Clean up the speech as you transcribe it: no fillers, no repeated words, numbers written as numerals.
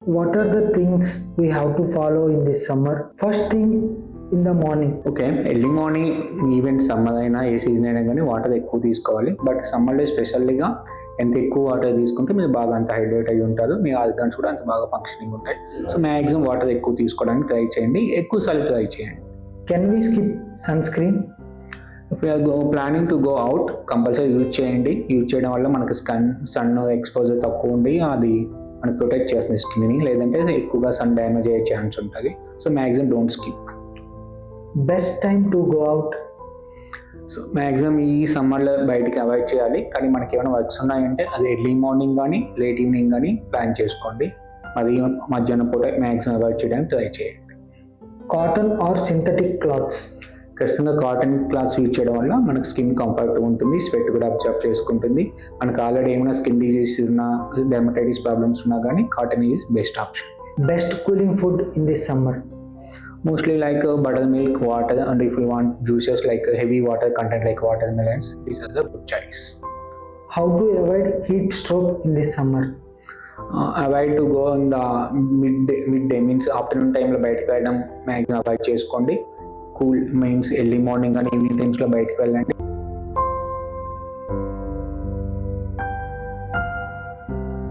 What are the things we have to follow in this summer? First thing in the morning. Okay, early morning even summer అయినా ఏ season అయినా కానీ water ఎక్కువ తీసుకోవాలి. But సమ్మర్లో స్పెషల్గా ఎంత ఎక్కువ వాటర్ తీసుకుంటే మీరు బాగా అంత హైడ్రేట్ అయ్యి ఉంటారు, మీ ఆర్గాన్స్ కూడా అంత బాగా ఫంక్షనింగ్ ఉంటాయి. సో మ్యాక్సిమం వాటర్ ఎక్కువ తీసుకోవడానికి ట్రై చేయండి, ఎక్కువ సార్లు ట్రై చేయండి. Can we skip sunscreen? If you're planning to go out compulsory use చేయండి. యూజ్ చేయడం వల్ల మనకి సన్ ఎక్స్పోజర్ తక్కువ ఉండి అది మనకి ప్రొటెక్ట్ చేస్తుంది స్కిన్ని, లేదంటే ఎక్కువగా సన్ డ్యామేజ్ అయ్యే ఛాన్స్ ఉంటుంది. So maximum don't skip. Best time to go out? So maximum ఈ సమ్మర్లో బయటికి అవాయిడ్ చేయాలి, కానీ మనకి ఏమైనా వర్క్స్ ఉన్నాయంటే అది ఎర్లీ మార్నింగ్ కానీ లేట్ ఈవినింగ్ కానీ ప్లాన్ చేసుకోండి. అది మధ్యాహ్నం పూట మ్యాక్సిమం అవాయిడ్ చేయడానికి ట్రై చేయండి. Cotton or synthetic cloths? ఖచ్చితంగా కాటన్ క్లాత్స్ యూజ్ చేయడం వల్ల మనకు స్కిన్ కంఫర్ట్ ఉంటుంది, స్వెట్ కూడా అబ్జర్వ్ చేసుకుంటుంది. మనకు ఆల్రెడీ ఏమైనా స్కిన్ డిజీజ్ ఉన్నా, డెర్మటైటిస్ ప్రాబ్లమ్స్ ఉన్నా కానీ cotton is best option. Best cooling food in this summer? Mostly like buttermilk, water, and if you want juices like heavy water content like watermelons, these are the good choice. How to avoid heat stroke in this summer? Avoid to go in the midday means afternoon time లో బయటకు వెళ్ళడం maximum avoid చేసుకోండి. Cool means early morning కానీ evening టైమ్స్లో బయటకు వెళ్ళండి.